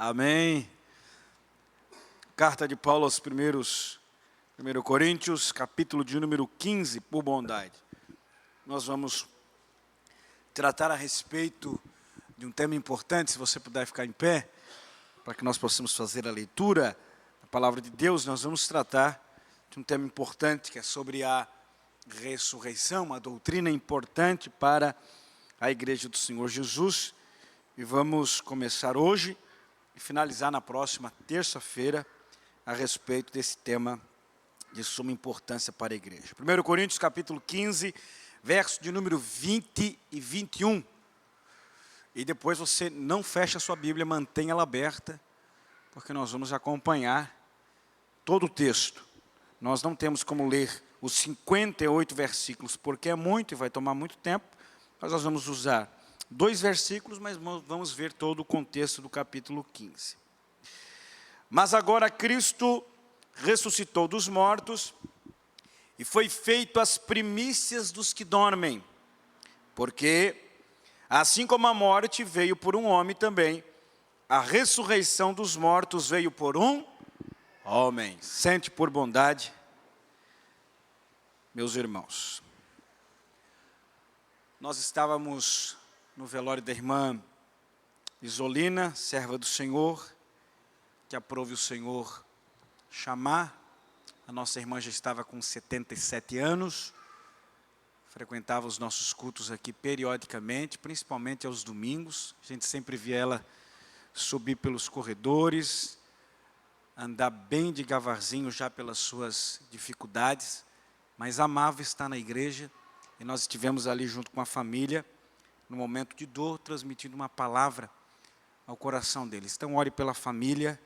Amém. Carta de Paulo aos 1 Coríntios, capítulo de número 15, por bondade. Nós vamos tratar a respeito de um tema importante, se você puder ficar em pé, para que nós possamos fazer a leitura da palavra de Deus. Nós vamos tratar de um tema importante, que é sobre a ressurreição, uma doutrina importante para a igreja do Senhor Jesus. E vamos começar hoje e finalizar na próxima terça-feira a respeito desse tema de suma importância para a igreja. 1 Coríntios capítulo 15, verso de número 20 e 21. E depois você não fecha a sua Bíblia, mantenha ela aberta, porque nós vamos acompanhar todo o texto. Nós não temos como ler os 58 versículos, porque é muito e vai tomar muito tempo, mas nós vamos usar 2 versículos, mas vamos ver todo o contexto do capítulo 15. Mas agora Cristo ressuscitou dos mortos e foi feito as primícias dos que dormem, porque assim como a morte veio por um homem também, a ressurreição dos mortos veio por um homem. Sente por bondade, meus irmãos. Nós estávamos no velório da irmã Isolina, serva do Senhor, que aprove o Senhor chamar. A nossa irmã já estava com 77 anos, frequentava os nossos cultos aqui periodicamente, principalmente aos domingos. A gente sempre via ela subir pelos corredores, andar bem devagarzinho já pelas suas dificuldades, mas amava estar na igreja, e nós estivemos ali junto com a família, no momento de dor, transmitindo uma palavra ao coração deles. Então, ore pela família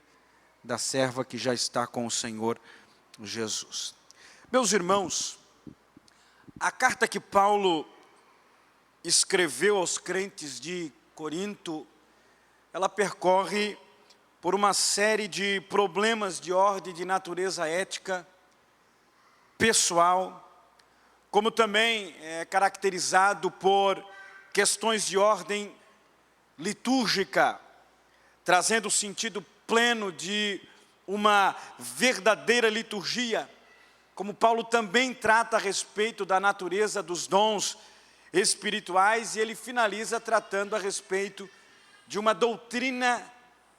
da serva que já está com o Senhor Jesus. Meus irmãos, a carta que Paulo escreveu aos crentes de Corinto, ela percorre por uma série de problemas de ordem de natureza ética, pessoal, como também é caracterizado por questões de ordem litúrgica, trazendo o sentido pleno de uma verdadeira liturgia, como Paulo também trata a respeito da natureza dos dons espirituais, e ele finaliza tratando a respeito de uma doutrina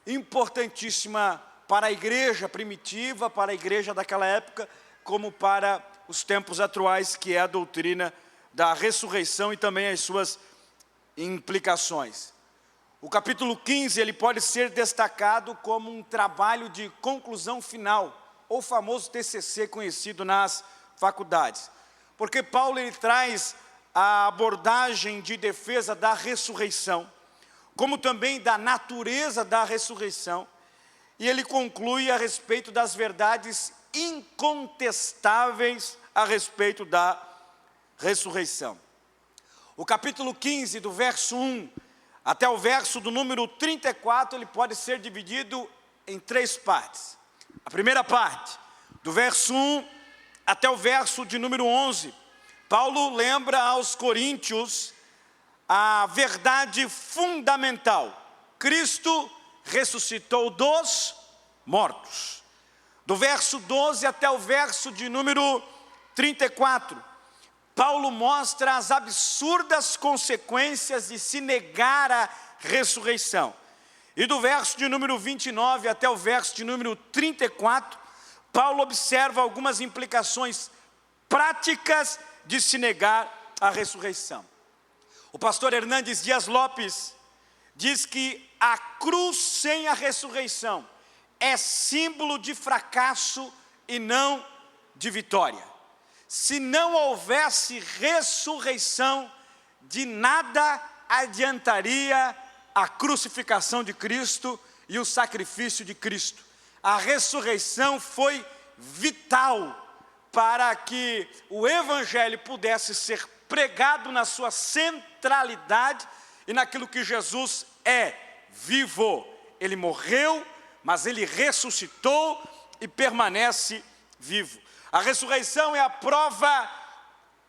importantíssima para a igreja primitiva, para a igreja daquela época, como para os tempos atuais, que é a doutrina da ressurreição e também as suas implicações. O capítulo 15, ele pode ser destacado como um trabalho de conclusão final, ou famoso TCC conhecido nas faculdades. Porque Paulo ele traz a abordagem de defesa da ressurreição, como também da natureza da ressurreição, e ele conclui a respeito das verdades incontestáveis a respeito da ressurreição. O capítulo 15, do verso 1 até o verso do número 34, ele pode ser dividido em 3 partes. A primeira parte, do verso 1 até o verso de número 11, Paulo lembra aos coríntios a verdade fundamental: Cristo ressuscitou dos mortos. Do verso 12 até o verso de número 34, Paulo mostra as absurdas consequências de se negar a ressurreição. E do verso de número 29 até o verso de número 34, Paulo observa algumas implicações práticas de se negar a ressurreição. O pastor Hernandes Dias Lopes diz que a cruz sem a ressurreição é símbolo de fracasso e não de vitória. Se não houvesse ressurreição, de nada adiantaria a crucificação de Cristo e o sacrifício de Cristo. A ressurreição foi vital para que o Evangelho pudesse ser pregado na sua centralidade e naquilo que Jesus é, vivo. Ele morreu, mas ele ressuscitou e permanece vivo. A ressurreição é a prova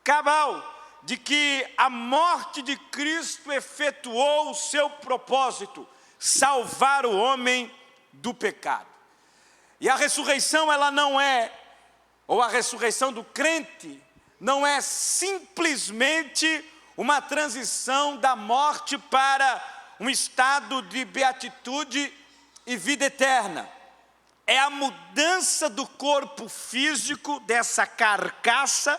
cabal de que a morte de Cristo efetuou o seu propósito, salvar o homem do pecado. E a ressurreição, ela não é, ou a ressurreição do crente, não é simplesmente uma transição da morte para um estado de beatitude e vida eterna. É a mudança do corpo físico, dessa carcaça,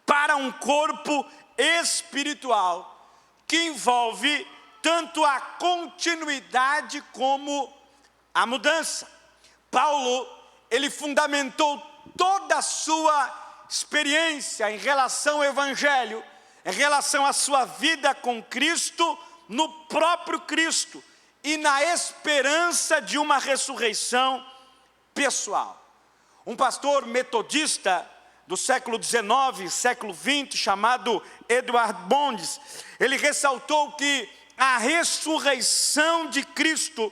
para um corpo espiritual, que envolve tanto a continuidade como a mudança. Paulo, ele fundamentou toda a sua experiência em relação ao Evangelho, em relação à sua vida com Cristo, no próprio Cristo e na esperança de uma ressurreição pessoal. Um pastor metodista do século XIX, século XX, chamado Edward Bonds, ele ressaltou que a ressurreição de Cristo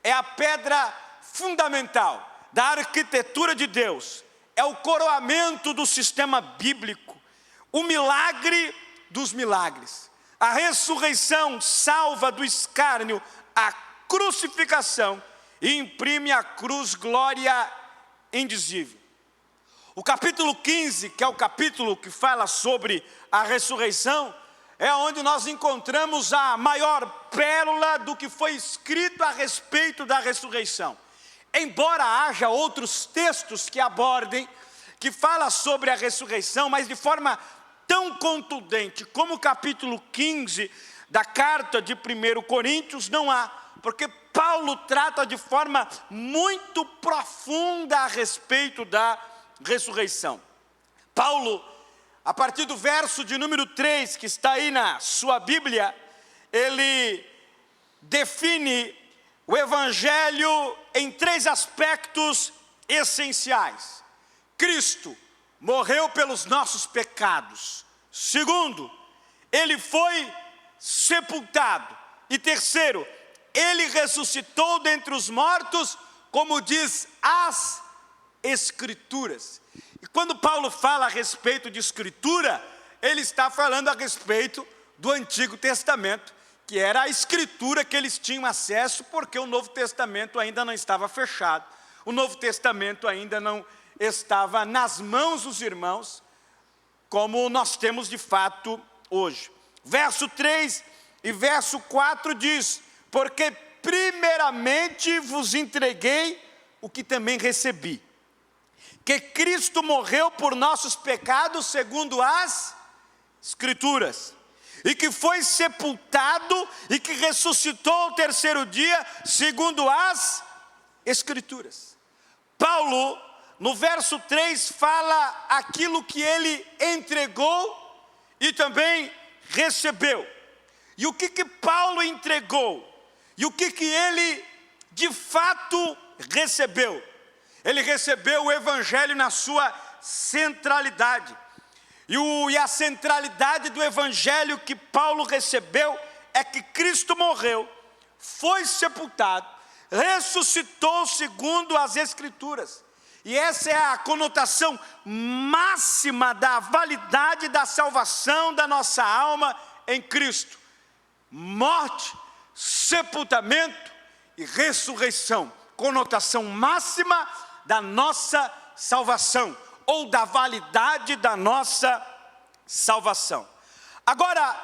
é a pedra fundamental da arquitetura de Deus, é o coroamento do sistema bíblico, o milagre dos milagres. A ressurreição salva do escárnio a crucificação e imprime à cruz glória indizível. O capítulo 15, que é o capítulo que fala sobre a ressurreição, é onde nós encontramos a maior pérola do que foi escrito a respeito da ressurreição. Embora haja outros textos que abordem, que falam sobre a ressurreição, mas de forma tão contundente como o capítulo 15 da carta de 1 Coríntios, não há, porque Paulo trata de forma muito profunda a respeito da ressurreição. Paulo, a partir do verso de número 3, que está aí na sua Bíblia, ele define o Evangelho em 3 aspectos essenciais. Cristo morreu pelos nossos pecados. Segundo, ele foi sepultado. E terceiro, ele ressuscitou dentre os mortos, como diz as Escrituras. E quando Paulo fala a respeito de Escritura, ele está falando a respeito do Antigo Testamento, que era a Escritura que eles tinham acesso, porque o Novo Testamento ainda não estava fechado. O Novo Testamento ainda não estava nas mãos dos irmãos, como nós temos de fato hoje. Verso 3 e verso 4 diz: porque primeiramente vos entreguei o que também recebi, que Cristo morreu por nossos pecados segundo as Escrituras, e que foi sepultado e que ressuscitou ao terceiro dia segundo as Escrituras. Paulo, no verso 3, fala aquilo que ele entregou e também recebeu. E o que Paulo entregou? E o que ele de fato recebeu? Ele recebeu o Evangelho na sua centralidade. E a centralidade do Evangelho que Paulo recebeu é que Cristo morreu, foi sepultado, ressuscitou segundo as Escrituras. E essa é a conotação máxima da validade da salvação da nossa alma em Cristo. Morte, sepultamento e ressurreição. Conotação máxima da nossa salvação, ou da validade da nossa salvação. Agora,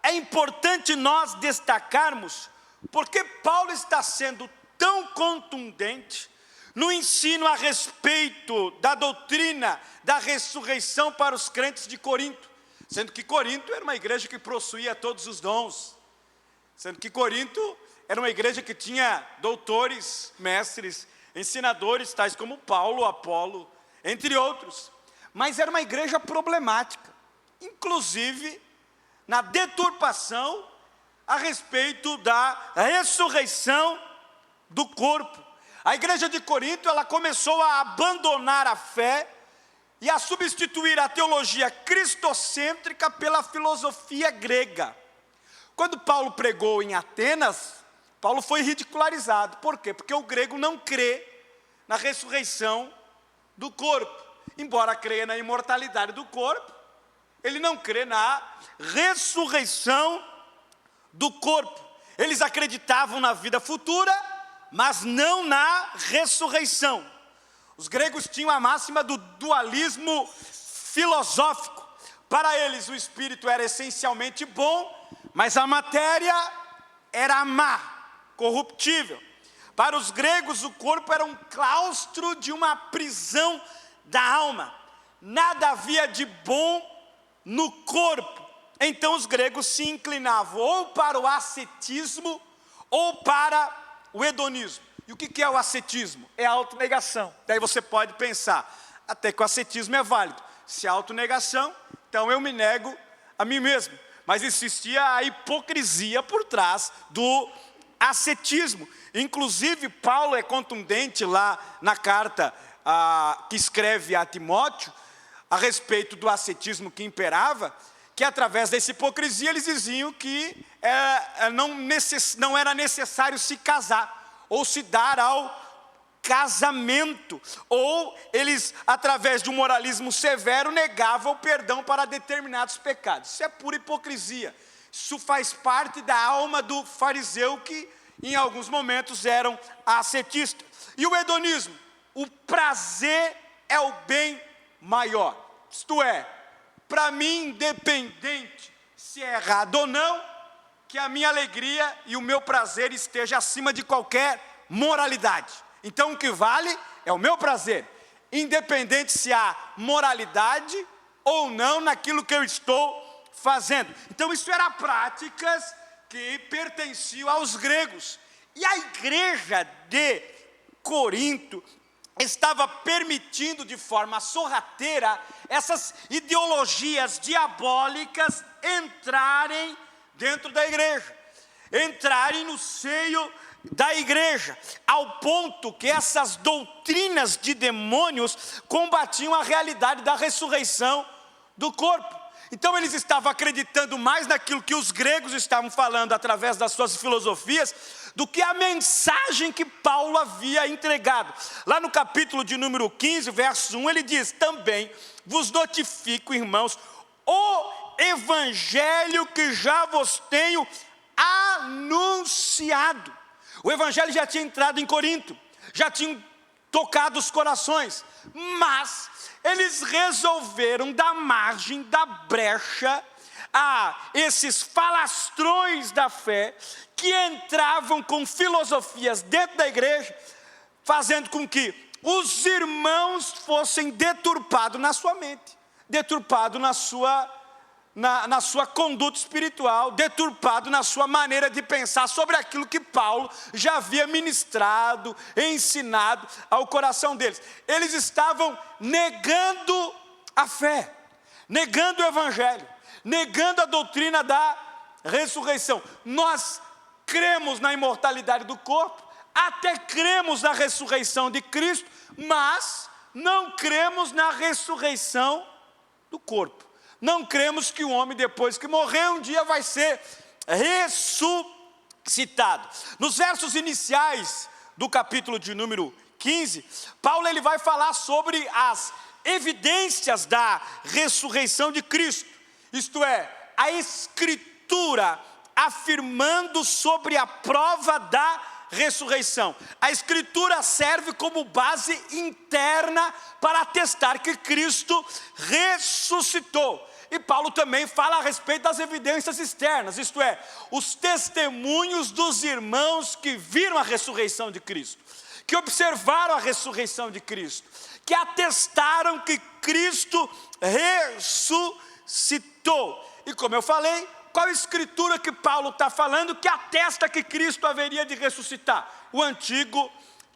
é importante nós destacarmos porque Paulo está sendo tão contundente no ensino a respeito da doutrina da ressurreição para os crentes de Corinto, sendo que Corinto era uma igreja que possuía todos os dons, sendo que Corinto era uma igreja que tinha doutores, mestres, ensinadores, tais como Paulo, Apolo, entre outros. Mas era uma igreja problemática, inclusive na deturpação a respeito da ressurreição do corpo. A igreja de Corinto, ela começou a abandonar a fé e a substituir a teologia cristocêntrica pela filosofia grega. Quando Paulo pregou em Atenas, Paulo foi ridicularizado. Por quê? Porque o grego não crê na ressurreição do corpo. Embora creia na imortalidade do corpo, ele não crê na ressurreição do corpo. Eles acreditavam na vida futura, mas não na ressurreição. Os gregos tinham a máxima do dualismo filosófico. Para eles o espírito era essencialmente bom, mas a matéria era má, corruptível. Para os gregos o corpo era um claustro de uma prisão da alma. Nada havia de bom no corpo. Então os gregos se inclinavam ou para o ascetismo ou para o hedonismo. E o que é o ascetismo? É a autonegação. Daí você pode pensar, até que o ascetismo é válido. Se é autonegação, então eu me nego a mim mesmo. Mas existia a hipocrisia por trás do ascetismo. Inclusive Paulo é contundente lá na carta que escreve a Timóteo, a respeito do ascetismo que imperava, que através dessa hipocrisia eles diziam que não era necessário se casar, ou se dar ao casamento, ou eles, através de um moralismo severo, negavam o perdão para determinados pecados. Isso é pura hipocrisia. Isso faz parte da alma do fariseu, que em alguns momentos eram ascetistas. E o hedonismo? O prazer é o bem maior. Isto é, para mim, independente se é errado ou não, que a minha alegria e o meu prazer esteja acima de qualquer moralidade. Então o que vale é o meu prazer, independente se há moralidade ou não naquilo que eu estou fazendo. Então isso eram práticas que pertenciam aos gregos. E a igreja de Corinto estava permitindo de forma sorrateira essas ideologias diabólicas entrarem dentro da igreja, entrarem no seio da igreja, ao ponto que essas doutrinas de demônios combatiam a realidade da ressurreição do corpo. Então eles estavam acreditando mais naquilo que os gregos estavam falando através das suas filosofias, do que a mensagem que Paulo havia entregado. Lá no capítulo de número 15, verso 1, ele diz: também vos notifico, irmãos, o evangelho que já vos tenho anunciado. O evangelho já tinha entrado em Corinto, já tinha tocado os corações, mas eles resolveram dar margem, dar brecha a esses falastrões da fé, que entravam com filosofias dentro da igreja, fazendo com que os irmãos fossem deturpados na sua mente, deturpados na sua conduta espiritual, deturpado na sua maneira de pensar sobre aquilo que Paulo já havia ministrado, ensinado ao coração deles. Eles estavam negando a fé, negando o evangelho, negando a doutrina da ressurreição. Nós cremos na imortalidade do corpo, até cremos na ressurreição de Cristo, mas não cremos na ressurreição do corpo. Não cremos que o homem, depois que morrer, um dia vai ser ressuscitado. Nos versos iniciais do capítulo de número 15, Paulo ele vai falar sobre as evidências da ressurreição de Cristo. Isto é, a Escritura afirmando sobre a prova da ressurreição. A Escritura serve como base interna para atestar que Cristo ressuscitou. E Paulo também fala a respeito das evidências externas, isto é, os testemunhos dos irmãos que viram a ressurreição de Cristo, que observaram a ressurreição de Cristo, que atestaram que Cristo ressuscitou. E como eu falei, qual a escritura que Paulo está falando que atesta que Cristo haveria de ressuscitar? O Antigo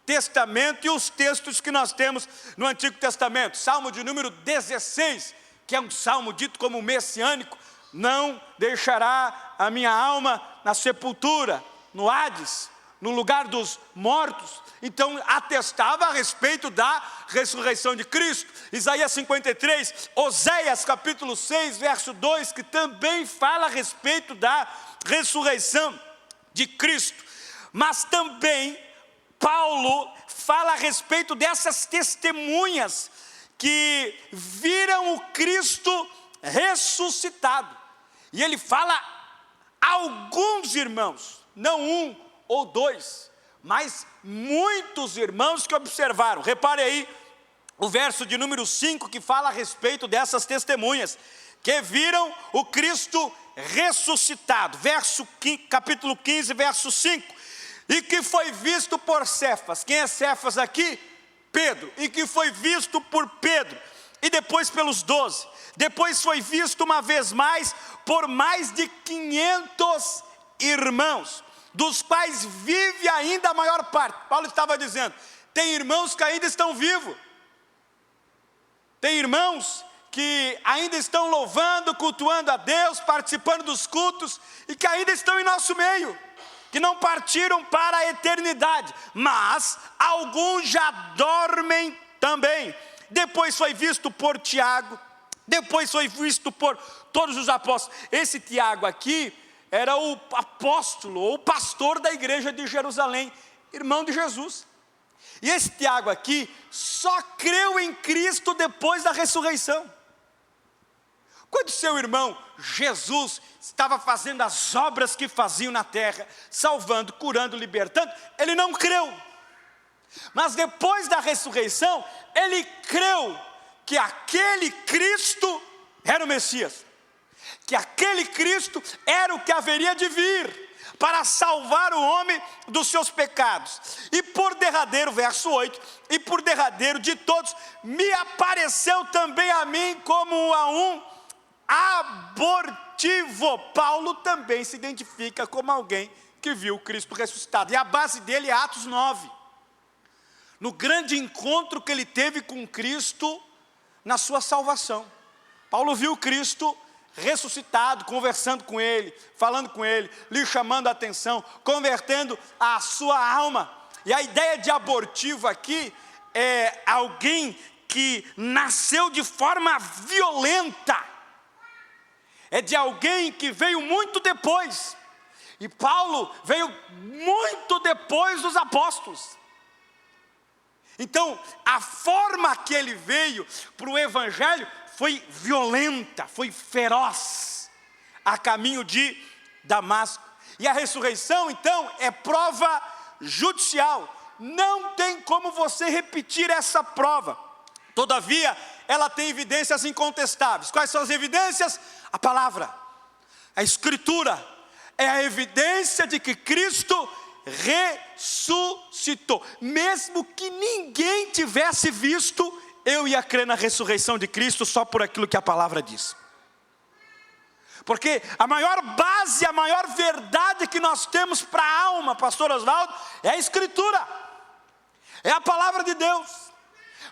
Testamento e os textos que nós temos no Antigo Testamento. Salmo de número 16, que é um salmo dito como messiânico: não deixará a minha alma na sepultura, no Hades, no lugar dos mortos. Então atestava a respeito da ressurreição de Cristo. Isaías 53, Oséias capítulo 6, verso 2, que também fala a respeito da ressurreição de Cristo. Mas também Paulo fala a respeito dessas testemunhas que viram o Cristo ressuscitado. E ele fala a alguns irmãos. não um ou dois, mas muitos irmãos que observaram. Repare aí o verso de número 5 que fala a respeito dessas testemunhas, que viram o Cristo ressuscitado, capítulo 15, verso 5, e que foi visto por Cefas. Quem é Cefas aqui? Pedro. E que foi visto por Pedro, e depois pelos 12, depois foi visto uma vez mais por mais de 500 irmãos, dos quais vive ainda a maior parte. Paulo estava dizendo, tem irmãos que ainda estão vivos, tem irmãos que ainda estão louvando, cultuando a Deus, participando dos cultos, e que ainda estão em nosso meio, que não partiram para a eternidade, mas alguns já dormem também. Depois foi visto por Tiago, depois foi visto por todos os apóstolos. Esse Tiago aqui era o apóstolo, ou pastor da igreja de Jerusalém, irmão de Jesus. E esse Tiago aqui só creu em Cristo depois da ressurreição. Quando seu irmão Jesus estava fazendo as obras que faziam na terra, salvando, curando, libertando, ele não creu. Mas depois da ressurreição, ele creu que aquele Cristo era o Messias, que aquele Cristo era o que haveria de vir para salvar o homem dos seus pecados. E por derradeiro, verso 8, e por derradeiro de todos, me apareceu também a mim como a um abortivo. Paulo também se identifica como alguém que viu Cristo ressuscitado, e a base dele é Atos 9, no grande encontro que ele teve com Cristo na sua salvação. Paulo viu Cristo ressuscitado, conversando com ele, falando com ele, lhe chamando a atenção, convertendo a sua alma. E a ideia de abortivo aqui é alguém que nasceu de forma violenta, é de alguém que veio muito depois, e Paulo veio muito depois dos apóstolos. Então, a forma que ele veio para o evangelho foi violenta, foi feroz, a caminho de Damasco. E a ressurreição, então, é prova judicial. Não tem como você repetir essa prova. Todavia, ela tem evidências incontestáveis. Quais são as evidências? A palavra, a Escritura, é a evidência de que Cristo ressuscitou. Mesmo que ninguém tivesse visto, eu ia crer na ressurreição de Cristo só por aquilo que a palavra diz. Porque a maior base, a maior verdade que nós temos para a alma, pastor Oswaldo, é a Escritura, é a palavra de Deus.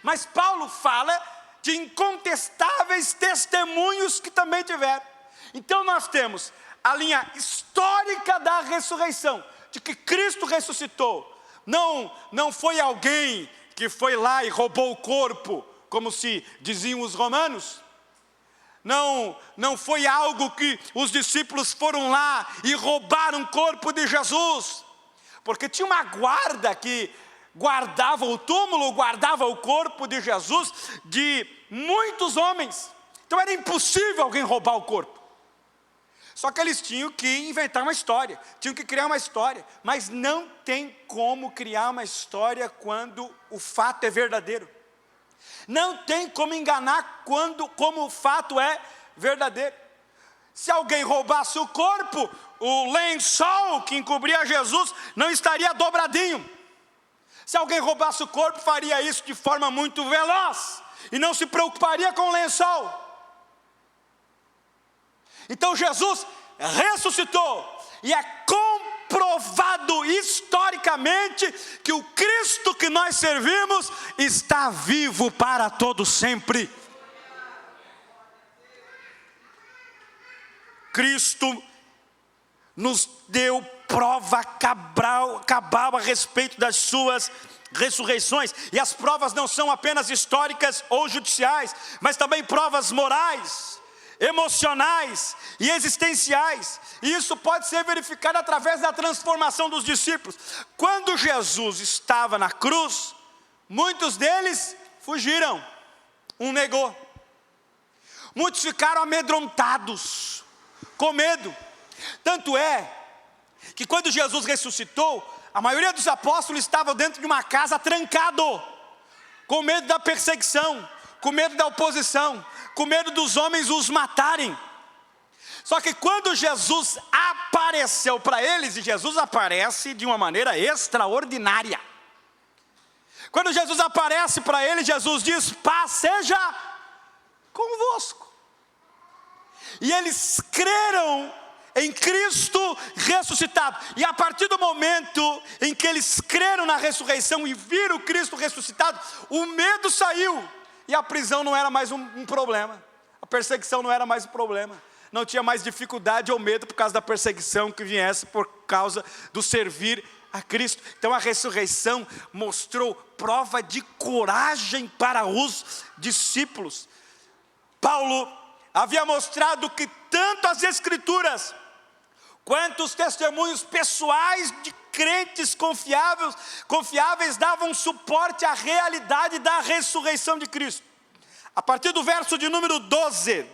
Mas Paulo fala de incontestáveis testemunhos que também tiveram. Então nós temos a linha histórica da ressurreição, de que Cristo ressuscitou. Não foi alguém que foi lá e roubou o corpo, como se diziam os romanos. Não foi algo que os discípulos foram lá e roubaram o corpo de Jesus, porque tinha uma guarda que guardava o túmulo, guardava o corpo de Jesus, de muitos homens. Então era impossível alguém roubar o corpo. Só que eles tinham que inventar uma história, tinham que criar uma história. Mas não tem como criar uma história quando o fato é verdadeiro. Não tem como enganar como o fato é verdadeiro. Se alguém roubasse o corpo, o lençol que encobria Jesus não estaria dobradinho. Se alguém roubasse o corpo, faria isso de forma muito veloz e não se preocuparia com o lençol. Então Jesus ressuscitou, e é comprovado historicamente que o Cristo que nós servimos está vivo para todo sempre. Cristo nos deu prova cabal a respeito das suas ressurreições, e as provas não são apenas históricas ou judiciais, mas também provas morais, emocionais e existenciais. E isso pode ser verificado através da transformação dos discípulos. Quando Jesus estava na cruz, muitos deles fugiram, um negou, muitos ficaram amedrontados, com medo. Tanto é que quando Jesus ressuscitou, a maioria dos apóstolos estava dentro de uma casa trancado, com medo da perseguição, com medo da oposição, com medo dos homens os matarem. Só que quando Jesus apareceu para eles, e Jesus aparece de uma maneira extraordinária. Quando Jesus aparece para eles, Jesus diz: paz seja convosco. E eles creram em Cristo ressuscitado. E a partir do momento em que eles creram na ressurreição e viram Cristo ressuscitado, o medo saiu. E a prisão não era mais um problema. A perseguição não era mais um problema. Não tinha mais dificuldade ou medo por causa da perseguição que viesse por causa do servir a Cristo. Então a ressurreição mostrou prova de coragem para os discípulos. Paulo havia mostrado que tanto as Escrituras quanto os testemunhos pessoais de crentes confiáveis davam suporte à realidade da ressurreição de Cristo. A partir do verso de número 12,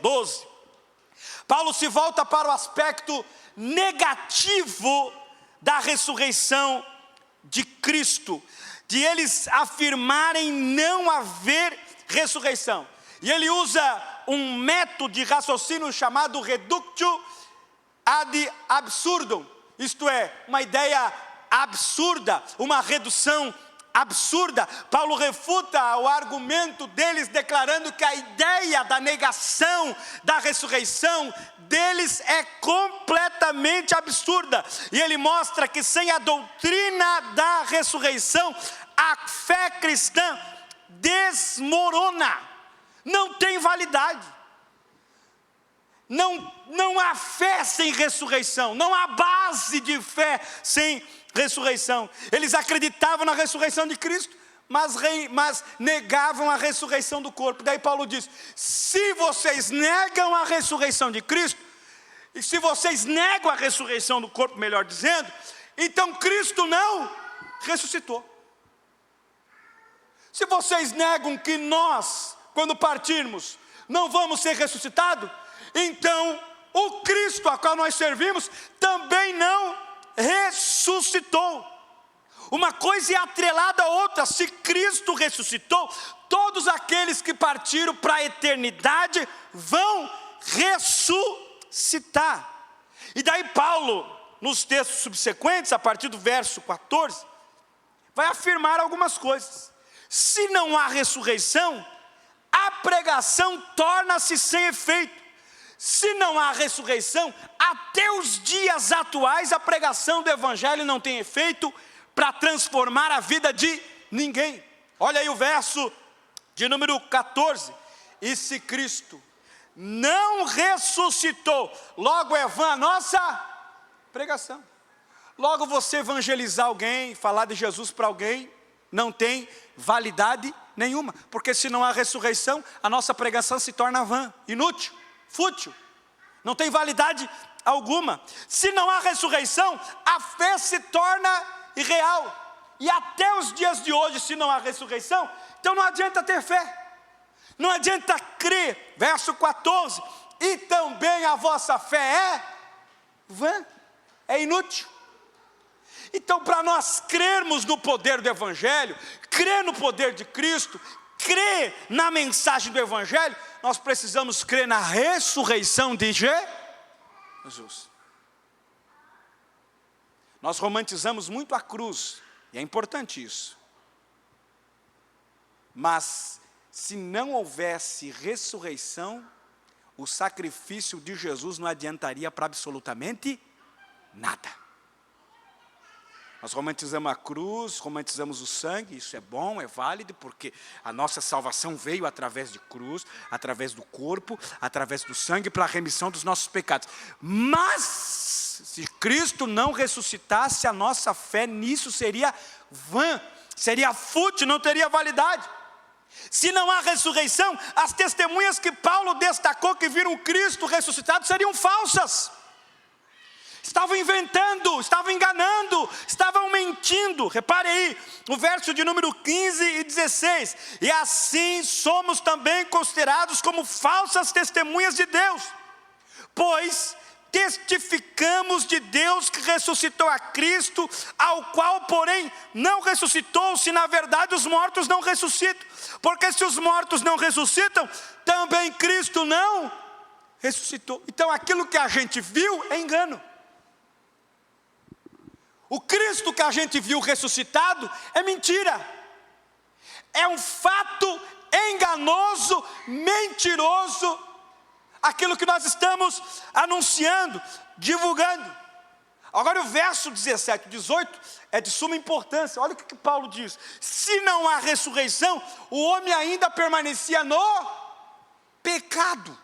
Paulo se volta para o aspecto negativo da ressurreição de Cristo, de eles afirmarem não haver ressurreição. E ele usa um método de raciocínio chamado reductio ad absurdum, isto é, uma ideia absurda, uma redução absurda. Paulo refuta o argumento deles, declarando que a ideia da negação da ressurreição deles é completamente absurda. E ele mostra que sem a doutrina da ressurreição, a fé cristã desmorona, não tem validade. Não há fé sem ressurreição, não há base de fé sem ressurreição. Eles acreditavam na ressurreição de Cristo, mas negavam a ressurreição do corpo. Daí Paulo diz: se vocês negam a ressurreição de Cristo, e se vocês negam a ressurreição do corpo, melhor dizendo, então Cristo não ressuscitou. Se vocês negam que nós, quando partirmos, não vamos ser ressuscitados, então o Cristo a qual nós servimos também não ressuscitou. Uma coisa é atrelada à outra. Se Cristo ressuscitou, todos aqueles que partiram para a eternidade vão ressuscitar. E daí Paulo, nos textos subsequentes, a partir do verso 14, vai afirmar algumas coisas. Se não há ressurreição, a pregação torna-se sem efeito. Se não há ressurreição, até os dias atuais a pregação do Evangelho não tem efeito para transformar a vida de ninguém. Olha aí o verso de número 14. E se Cristo não ressuscitou, logo é vã a nossa pregação. Logo você evangelizar alguém, falar de Jesus para alguém, não tem validade nenhuma. Porque se não há ressurreição, a nossa pregação se torna vã, inútil, fútil, não tem validade alguma. Se não há ressurreição, a fé se torna irreal. E até os dias de hoje, se não há ressurreição, então não adianta ter fé, não adianta crer. Verso 14: e também a vossa fé é vã, é inútil. Então, para nós crermos no poder do Evangelho, crer no poder de Cristo, crer na mensagem do Evangelho, nós precisamos crer na ressurreição de Jesus. Nós romantizamos muito a cruz, e é importante isso. Mas, se não houvesse ressurreição, o sacrifício de Jesus não adiantaria para absolutamente nada. Nós romantizamos a cruz, romantizamos o sangue, isso é bom, é válido, porque a nossa salvação veio através de cruz, através do corpo, através do sangue, para a remissão dos nossos pecados. Mas, se Cristo não ressuscitasse, a nossa fé nisso seria vã, seria fútil, não teria validade. Se não há ressurreição, as testemunhas que Paulo destacou que viram Cristo ressuscitado seriam falsas. Estavam inventando, estavam enganando, estavam mentindo. Repare aí, o verso de número 15 e 16. E assim somos também considerados como falsas testemunhas de Deus, pois testificamos de Deus que ressuscitou a Cristo, ao qual, porém, não ressuscitou, se na verdade os mortos não ressuscitam. Porque se os mortos não ressuscitam, também Cristo não ressuscitou. Então aquilo que a gente viu é engano. O Cristo que a gente viu ressuscitado é mentira. É um fato enganoso, mentiroso, aquilo que nós estamos anunciando, divulgando. Agora o verso 17 e 18 é de suma importância. Olha o que Paulo diz: se não há ressurreição, o homem ainda permanecia no pecado.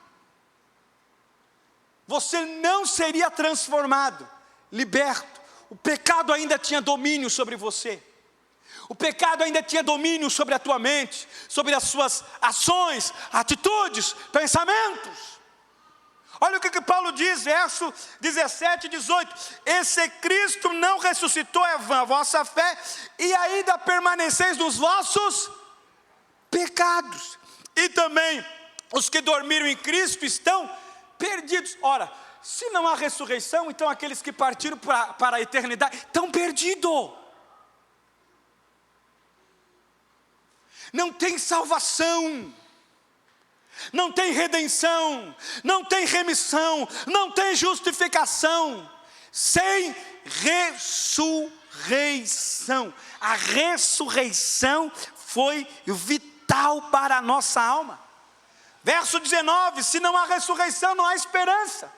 Você não seria transformado, liberto. O pecado ainda tinha domínio sobre você. O pecado ainda tinha domínio sobre a tua mente, sobre as suas ações, atitudes, pensamentos. Olha o que Paulo diz, verso 17 e 18: e se Cristo não ressuscitou, é vã a vossa fé, e ainda permaneceis nos vossos pecados. E também os que dormiram em Cristo estão perdidos. Ora, se não há ressurreição, então aqueles que partiram para a eternidade estão perdidos. Não tem salvação, não tem redenção, não tem remissão, não tem justificação, sem ressurreição. A ressurreição foi vital para a nossa alma. Verso 19: se não há ressurreição, não há esperança.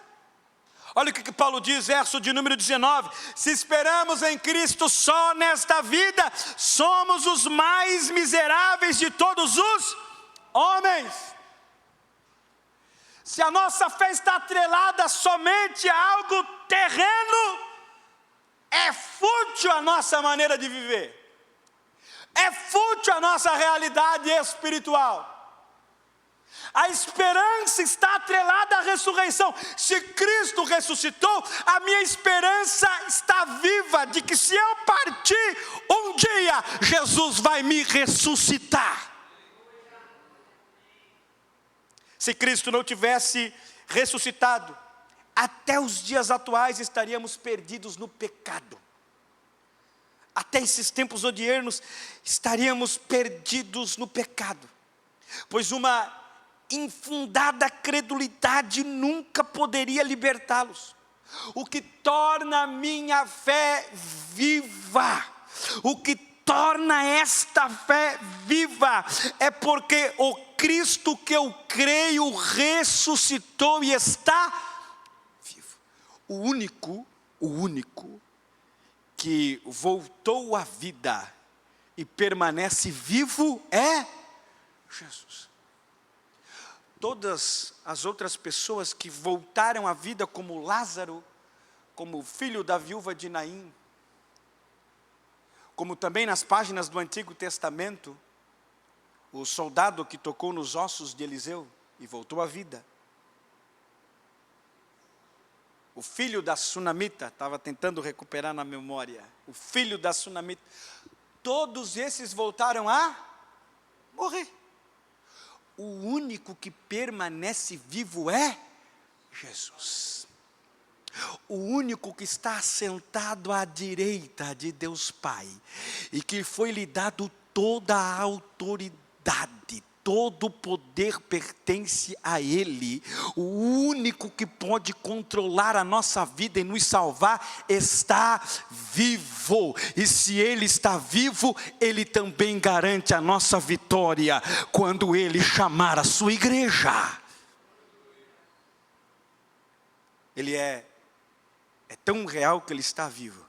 Olha o que Paulo diz, verso de número 19: se esperamos em Cristo só nesta vida, somos os mais miseráveis de todos os homens. Se a nossa fé está atrelada somente a algo terreno, é fútil a nossa maneira de viver, é fútil a nossa realidade espiritual. A esperança está atrelada à ressurreição. Se Cristo ressuscitou, a minha esperança está viva de que se eu partir, um dia Jesus vai me ressuscitar. Se Cristo não tivesse ressuscitado, até os dias atuais estaríamos perdidos no pecado. Até esses tempos odiernos estaríamos perdidos no pecado, pois uma infundada credulidade nunca poderia libertá-los. O que torna a minha fé viva, o que torna esta fé viva, é porque o Cristo que eu creio ressuscitou e está vivo. O único que voltou à vida e permanece vivo é Jesus. Todas as outras pessoas que voltaram à vida, como Lázaro, como o filho da viúva de Naim, como também nas páginas do Antigo Testamento, o soldado que tocou nos ossos de Eliseu e voltou à vida, o filho da Sunamita, estava tentando recuperar na memória, o filho da Sunamita, todos esses voltaram a morrer. O único que permanece vivo é Jesus. O único que está assentado à direita de Deus Pai, e que foi-lhe dado toda a autoridade, todo o poder pertence a Ele. O único que pode controlar a nossa vida e nos salvar está vivo. E se Ele está vivo, Ele também garante a nossa vitória quando Ele chamar a sua igreja. Ele é tão real que Ele está vivo,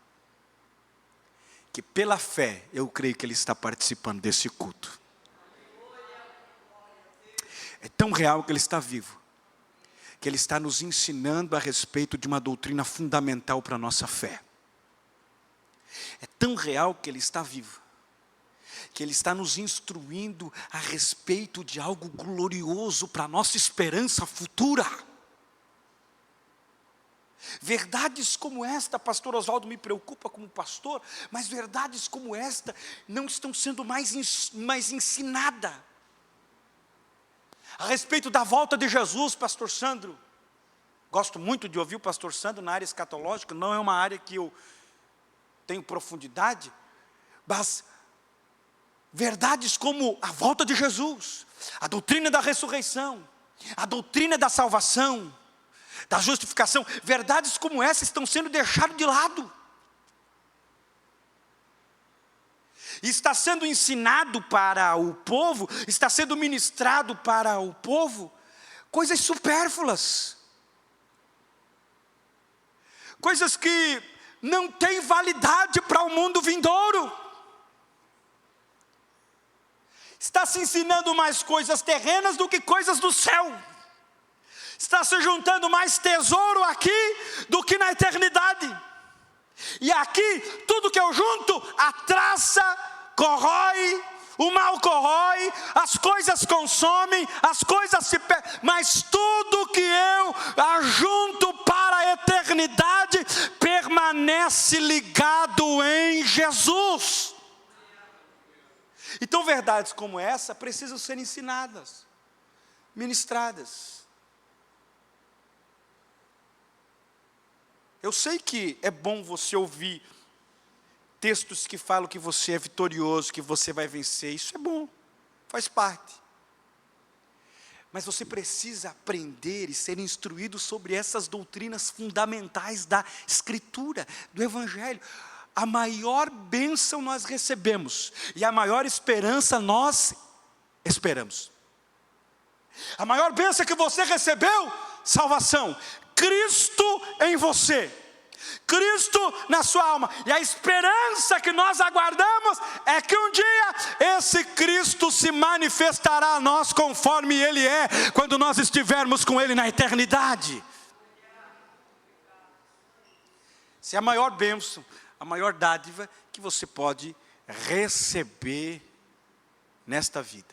que pela fé eu creio que Ele está participando desse culto. É tão real que Ele está vivo, que Ele está nos ensinando a respeito de uma doutrina fundamental para a nossa fé. É tão real que Ele está vivo, que Ele está nos instruindo a respeito de algo glorioso para a nossa esperança futura. Verdades como esta, pastor Oswaldo me preocupa como pastor, mas verdades como esta não estão sendo mais ensinadas. A respeito da volta de Jesus, pastor Sandro, Gosto muito de ouvir o pastor Sandro na área escatológica, não é uma área que eu tenho profundidade, mas verdades como a volta de Jesus, a doutrina da ressurreição, a doutrina da salvação, da justificação, verdades como essa estão sendo deixadas de lado. Está sendo ensinado para o povo, está sendo ministrado para o povo, coisas supérfluas. Coisas que não têm validade para o mundo vindouro. Está se ensinando mais coisas terrenas do que coisas do céu. Está se juntando mais tesouro aqui do que na eternidade. E aqui, tudo que eu junto, a traça corrói, o mal corrói, as coisas consomem, as coisas se perdem, mas tudo que eu ajunto para a eternidade, permanece ligado em Jesus. Então verdades como essa precisam ser ensinadas, ministradas. Eu sei que é bom você ouvir textos que falam que você é vitorioso, que você vai vencer. Isso é bom, faz parte. Mas você precisa aprender e ser instruído sobre essas doutrinas fundamentais da Escritura, do Evangelho. A maior bênção nós recebemos e a maior esperança nós esperamos. A maior bênção que você recebeu, salvação. Cristo em você, Cristo na sua alma, e a esperança que nós aguardamos é que um dia esse Cristo se manifestará a nós conforme Ele é, quando nós estivermos com Ele na eternidade. Essa é a maior bênção, a maior dádiva que você pode receber nesta vida.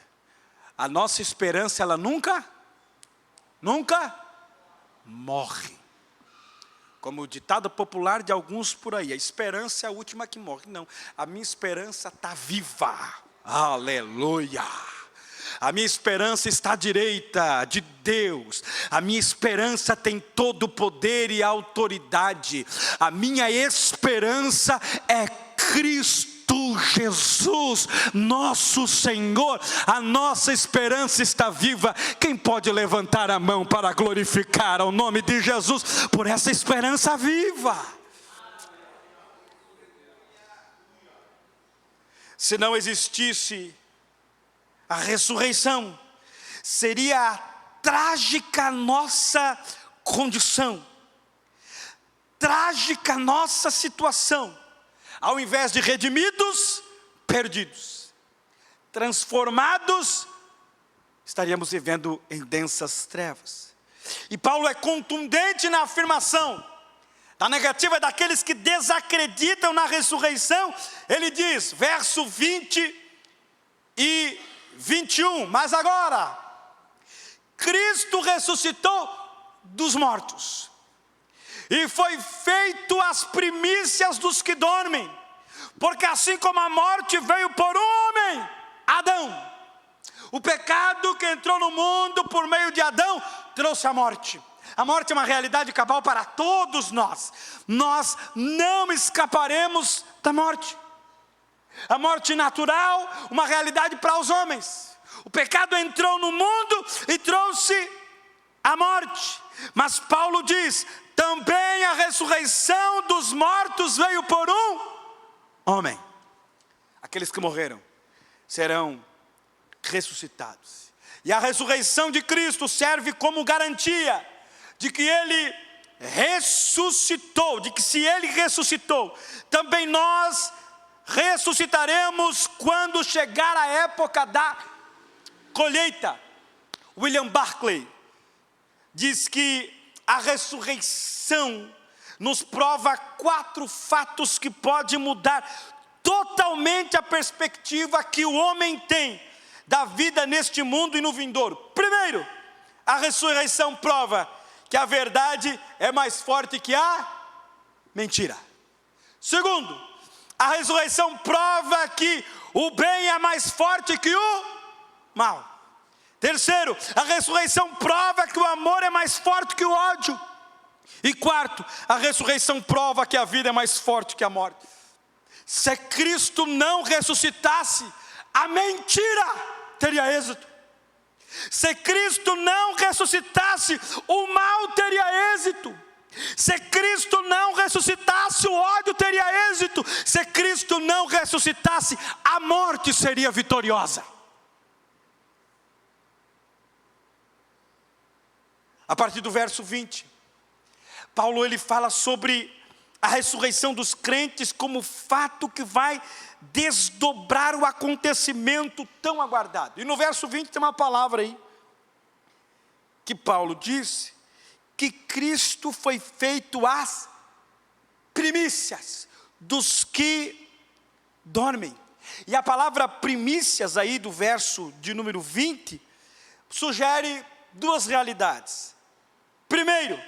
A nossa esperança, ela nunca morre. Como o ditado popular de alguns por aí, a esperança é a última que morre. Não, a minha esperança está viva. Aleluia! A minha esperança está à direita de Deus. A minha esperança tem todo o poder e autoridade. A minha esperança é Cristo Jesus, nosso Senhor. A nossa esperança está viva. Quem pode levantar a mão para glorificar ao nome de Jesus por essa esperança viva? Se não existisse a ressurreição, seria a trágica nossa condição, trágica nossa situação. Ao invés de redimidos, perdidos, transformados, estaríamos vivendo em densas trevas. E Paulo é contundente na afirmação da negativa daqueles que desacreditam na ressurreição. Ele diz, verso 20 e 21, mas agora, Cristo ressuscitou dos mortos, e foi feito as primícias dos que dormem, porque assim como a morte veio por um homem, Adão, o pecado que entrou no mundo por meio de Adão, trouxe a morte. A morte é uma realidade cabal para todos nós. Nós não escaparemos da morte. A morte natural, uma realidade para os homens. O pecado entrou no mundo e trouxe a morte. Mas Paulo diz, também a ressurreição dos mortos veio por um homem. Aqueles que morreram serão ressuscitados. E a ressurreição de Cristo serve como garantia de que Ele ressuscitou, de que se Ele ressuscitou, também nós ressuscitaremos quando chegar a época da colheita. William Barclay diz que a ressurreição nos prova 4 fatos que podem mudar totalmente a perspectiva que o homem tem da vida neste mundo e no vindouro. Primeiro, a ressurreição prova que a verdade é mais forte que a mentira. Segundo, a ressurreição prova que o bem é mais forte que o mal. Terceiro, a ressurreição prova que o amor é mais forte que o ódio. E quarto, a ressurreição prova que a vida é mais forte que a morte. Se Cristo não ressuscitasse, a mentira teria êxito. Se Cristo não ressuscitasse, o mal teria êxito. Se Cristo não ressuscitasse, o ódio teria êxito. Se Cristo não ressuscitasse, a morte seria vitoriosa. A partir do verso 20, Paulo ele fala sobre a ressurreição dos crentes como fato que vai desdobrar o acontecimento tão aguardado. E no verso 20 tem uma palavra aí, que Paulo disse, que Cristo foi feito as primícias dos que dormem. E a palavra primícias aí do verso de número 20, sugere duas realidades. Primeiro,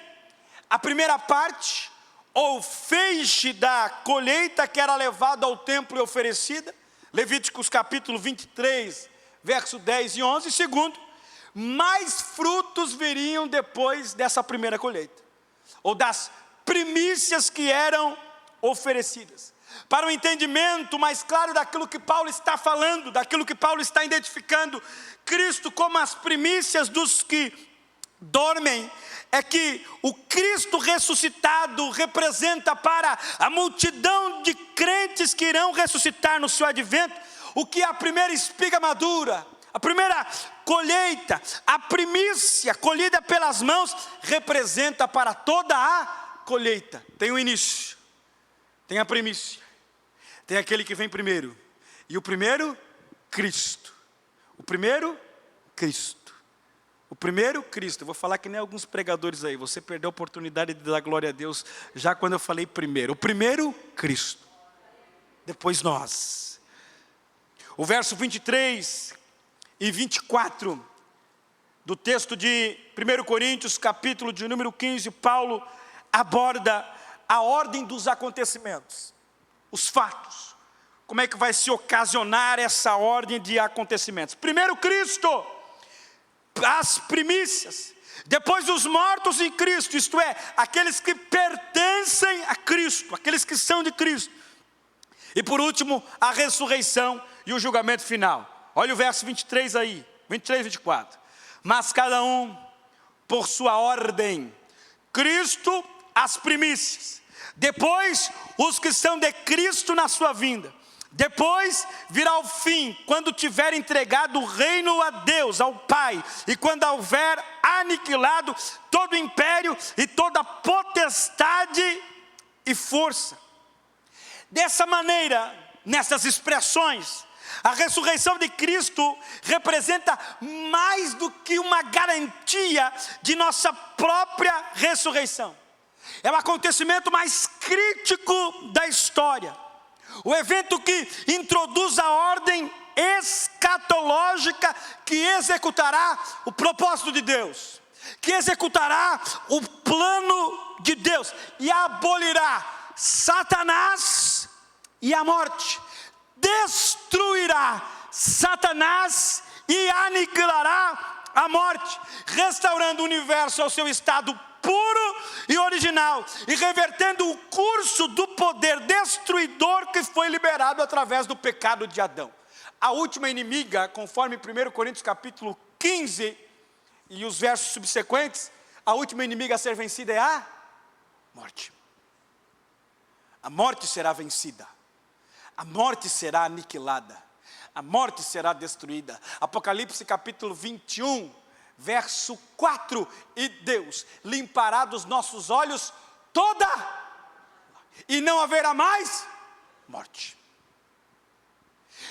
a primeira parte, ou feixe da colheita que era levada ao templo e oferecida, Levíticos capítulo 23, verso 10 e 11. Segundo, mais frutos viriam depois dessa primeira colheita, ou das primícias que eram oferecidas. Para o entendimento mais claro daquilo que Paulo está falando, daquilo que Paulo está identificando, Cristo como as primícias dos que dormem, é que o Cristo ressuscitado representa para a multidão de crentes que irão ressuscitar no seu advento, o que a primeira espiga madura, a primeira colheita, a primícia colhida pelas mãos, representa para toda a colheita. Tem o início, tem a primícia, tem aquele que vem primeiro, e o primeiro, Cristo. O primeiro, Cristo. O primeiro, Cristo. Eu vou falar que nem alguns pregadores aí, você perdeu a oportunidade de dar glória a Deus, já quando eu falei primeiro. O primeiro, Cristo. Depois nós. O verso 23 e 24 do texto de 1 Coríntios, capítulo de número 15, Paulo aborda a ordem dos acontecimentos, os fatos. Como é que vai se ocasionar essa ordem de acontecimentos? Primeiro Cristo, as primícias. Depois os mortos em Cristo, isto é, aqueles que pertencem a Cristo, aqueles que são de Cristo. E por último, a ressurreição e o julgamento final. Olha o verso 23 aí, 23 e 24. Mas cada um por sua ordem. Cristo, as primícias. Depois, os que são de Cristo na sua vinda. Depois virá o fim, quando tiver entregado o reino a Deus, ao Pai, e quando houver aniquilado todo o império e toda potestade e força. Dessa maneira, nessas expressões, a ressurreição de Cristo representa mais do que uma garantia de nossa própria ressurreição. É o acontecimento mais crítico da história. O evento que introduz a ordem escatológica que executará o propósito de Deus, que executará o plano de Deus e abolirá Satanás e a morte, destruirá Satanás e aniquilará a morte, restaurando o universo ao seu estado puro e original, e revertendo o curso do poder destruidor que foi liberado através do pecado de Adão. A última inimiga, conforme 1 Coríntios capítulo 15 e os versos subsequentes, a última inimiga a ser vencida é a morte. A morte será vencida, a morte será aniquilada, a morte será destruída. Apocalipse capítulo 21, verso 4, e Deus limpará dos nossos olhos toda, e não haverá mais morte.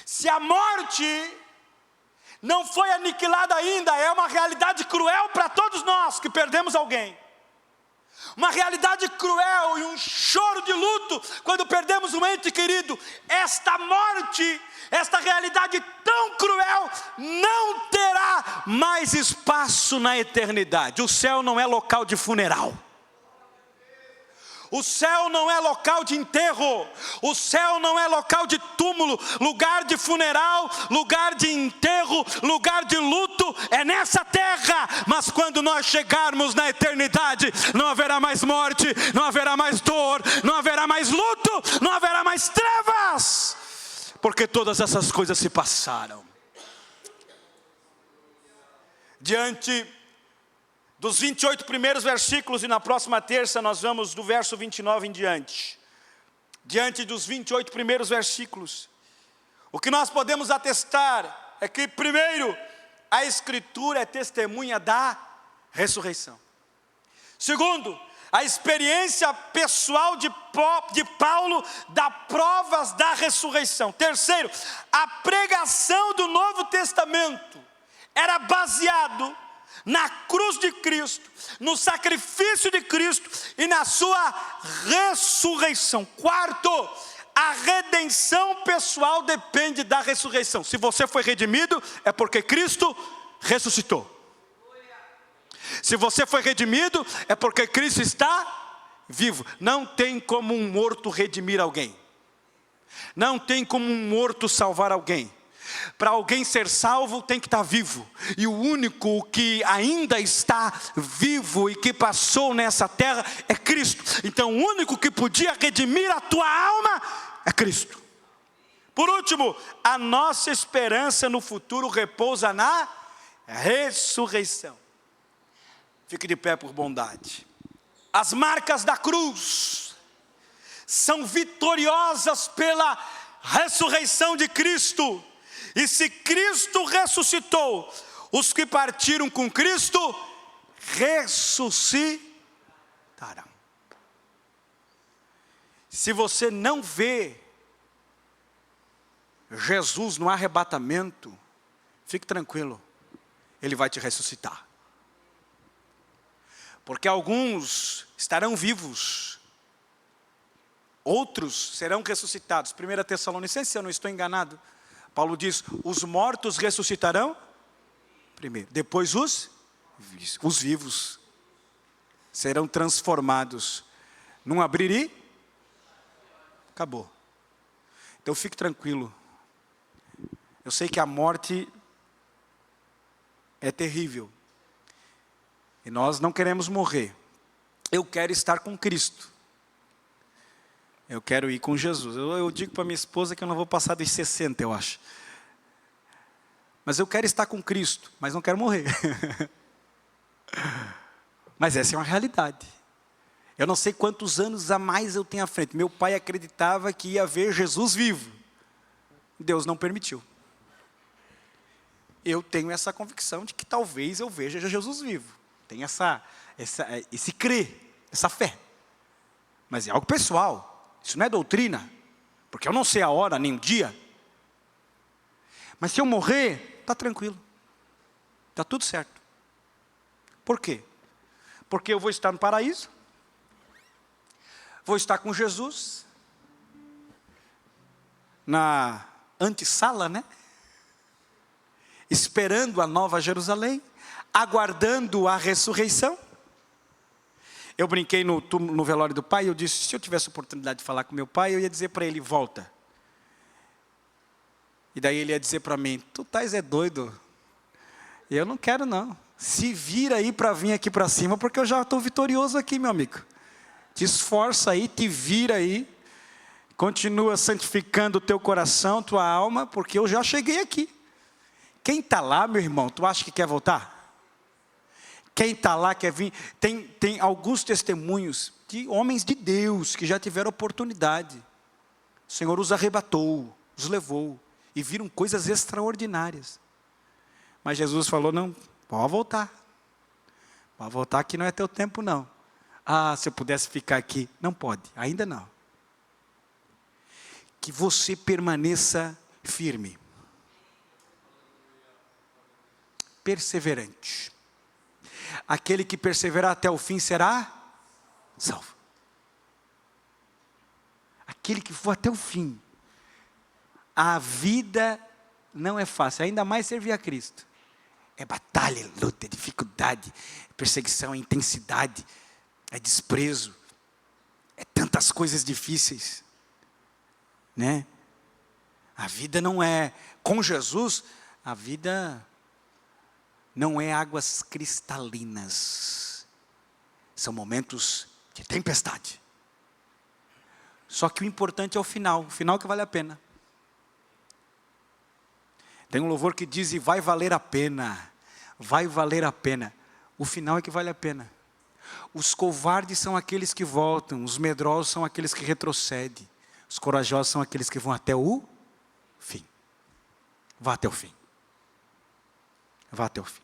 Se a morte não foi aniquilada ainda, é uma realidade cruel para todos nós que perdemos alguém. Uma realidade cruel e um choro de luto quando perdemos um ente querido. Esta morte, esta realidade tão cruel, não terá mais espaço na eternidade. O céu não é local de funeral. O céu não é local de enterro, o céu não é local de túmulo, lugar de funeral, lugar de enterro, lugar de luto, é nessa terra. Mas quando nós chegarmos na eternidade, não haverá mais morte, não haverá mais dor, não haverá mais luto, não haverá mais trevas, porque todas essas coisas se passaram. Diante dos 28 primeiros versículos, e na próxima terça nós vamos do verso 29 em diante. Diante dos 28 primeiros versículos, o que nós podemos atestar é que, primeiro, a Escritura é testemunha da ressurreição. Segundo, a experiência pessoal de Paulo dá provas da ressurreição. Terceiro, a pregação do Novo Testamento era baseado na cruz de Cristo, no sacrifício de Cristo e na sua ressurreição. Quarto, a redenção pessoal depende da ressurreição. Se você foi redimido, é porque Cristo ressuscitou. Se você foi redimido, é porque Cristo está vivo. Não tem como um morto redimir alguém. Não tem como um morto salvar alguém. Para alguém ser salvo tem que estar vivo. E o único que ainda está vivo e que passou nessa terra é Cristo. Então o único que podia redimir a tua alma é Cristo. Por último, a nossa esperança no futuro repousa na ressurreição. Fique de pé por bondade. As marcas da cruz são vitoriosas pela ressurreição de Cristo. E se Cristo ressuscitou, os que partiram com Cristo ressuscitarão. Se você não vê Jesus no arrebatamento, fique tranquilo, Ele vai te ressuscitar. Porque alguns estarão vivos, outros serão ressuscitados. 1 Tessalonicenses, se eu não estou enganado, Paulo diz, os mortos ressuscitarão primeiro, depois os vivos serão transformados num abrir e acabou. Então fique tranquilo, eu sei que a morte é terrível, e nós não queremos morrer. Eu quero estar com Cristo, eu quero ir com Jesus. Eu digo para minha esposa que eu não vou passar dos 60, eu acho. Mas eu quero estar com Cristo, mas não quero morrer. Mas essa é uma realidade. Eu não sei quantos anos a mais eu tenho à frente. Meu pai acreditava que ia ver Jesus vivo. Deus não permitiu. Eu tenho essa convicção de que talvez eu veja Jesus vivo. Tem esse crer, essa fé. Mas é algo pessoal. Isso não é doutrina, porque eu não sei a hora nem o dia. Mas se eu morrer, está tranquilo, está tudo certo. Por quê? Porque eu vou estar no paraíso, vou estar com Jesus, na antessala, né? Esperando a nova Jerusalém, aguardando a ressurreição. Eu brinquei no velório do pai, eu disse, se eu tivesse a oportunidade de falar com meu pai, eu ia dizer para ele, volta. E daí ele ia dizer para mim, tu estás doido. E eu não quero não. Se vira aí para vir aqui para cima, porque eu já estou vitorioso aqui, meu amigo. Te esforça aí, te vira aí. Continua santificando o teu coração, tua alma, porque eu já cheguei aqui. Quem está lá, meu irmão, tu acha que quer voltar? Quem está lá quer vir. Tem alguns testemunhos de homens de Deus que já tiveram oportunidade. O Senhor os arrebatou, os levou e viram coisas extraordinárias. Mas Jesus falou, não, pode voltar. Pode voltar que não é teu tempo não. Ah, se eu pudesse ficar aqui. Não pode, ainda não. Que você permaneça firme. Perseverante. Aquele que perseverar até o fim será salvo. Aquele que for até o fim. A vida não é fácil, ainda mais servir a Cristo. É batalha, é luta, é dificuldade, é perseguição, é intensidade, é desprezo. É tantas coisas difíceis, né? A vida não é, com Jesus, a vida não é águas cristalinas. São momentos de tempestade. Só que o importante é o final que vale a pena. Tem um louvor que diz, e vai valer a pena, vai valer a pena. O final é que vale a pena. Os covardes são aqueles que voltam, os medrosos são aqueles que retrocedem, os corajosos são aqueles que vão até o fim. Vá até o fim. Vá até o fim.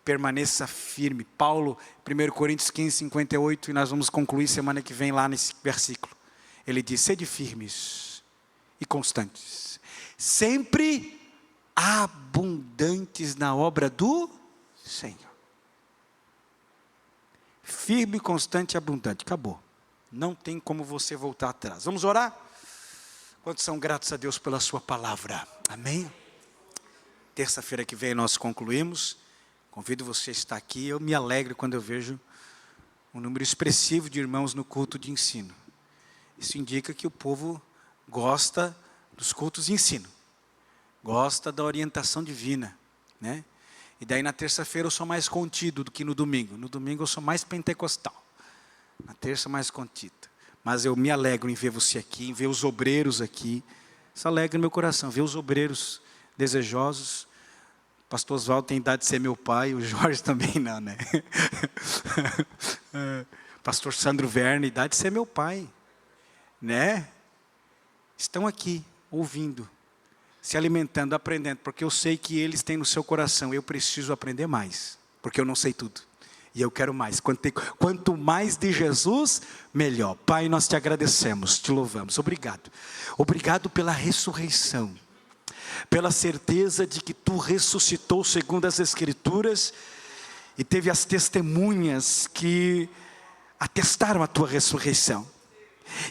Permaneça firme. Paulo, 1 Coríntios 15, 58, e nós vamos concluir semana que vem lá nesse versículo. Ele diz, sede firmes e constantes, sempre abundantes na obra do Senhor. Firme, constante e abundante. Acabou. Não tem como você voltar atrás. Vamos orar? Quantos são gratos a Deus pela sua palavra? Amém? Terça-feira que vem nós concluímos. Convido você a estar aqui. Eu me alegro quando eu vejo um número expressivo de irmãos no culto de ensino. Isso indica que o povo gosta dos cultos de ensino. Gosta da orientação divina, né? E daí na terça-feira eu sou mais contido do que no domingo. No domingo eu sou mais pentecostal. Na terça mais contido. Mas eu me alegro em ver você aqui, em ver os obreiros aqui. Isso alegra meu coração, ver os obreiros desejosos. O pastor Oswaldo tem idade de ser meu pai, o Jorge também não, né? Pastor Sandro Verne, idade de ser meu pai, né? Estão aqui, ouvindo, se alimentando, aprendendo, porque eu sei que eles têm no seu coração, eu preciso aprender mais, porque eu não sei tudo. E eu quero mais. Quanto mais de Jesus, melhor. Pai, nós te agradecemos, te louvamos. Obrigado. Obrigado pela ressurreição. Pela certeza de que tu ressuscitou segundo as Escrituras. E teve as testemunhas que atestaram a tua ressurreição.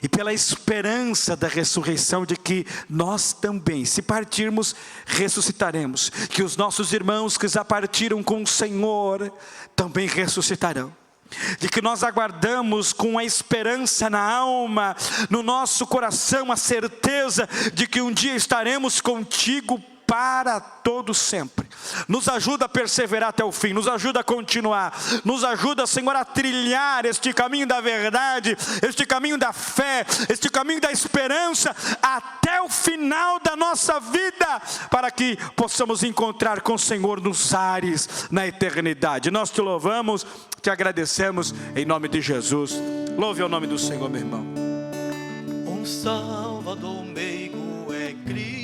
E pela esperança da ressurreição de que nós também, se partirmos, ressuscitaremos. Que os nossos irmãos que já partiram com o Senhor também ressuscitarão. De que nós aguardamos com a esperança na alma, no nosso coração, a certeza de que um dia estaremos contigo para todo sempre. Nos ajuda a perseverar até o fim, nos ajuda a continuar, nos ajuda, Senhor, a trilhar este caminho da verdade, este caminho da fé, este caminho da esperança, até o final da nossa vida, para que possamos encontrar com o Senhor nos ares, na eternidade. Nós te louvamos, te agradecemos, em nome de Jesus. Louve o nome do Senhor, meu irmão. Um Salvador meigo é Cristo.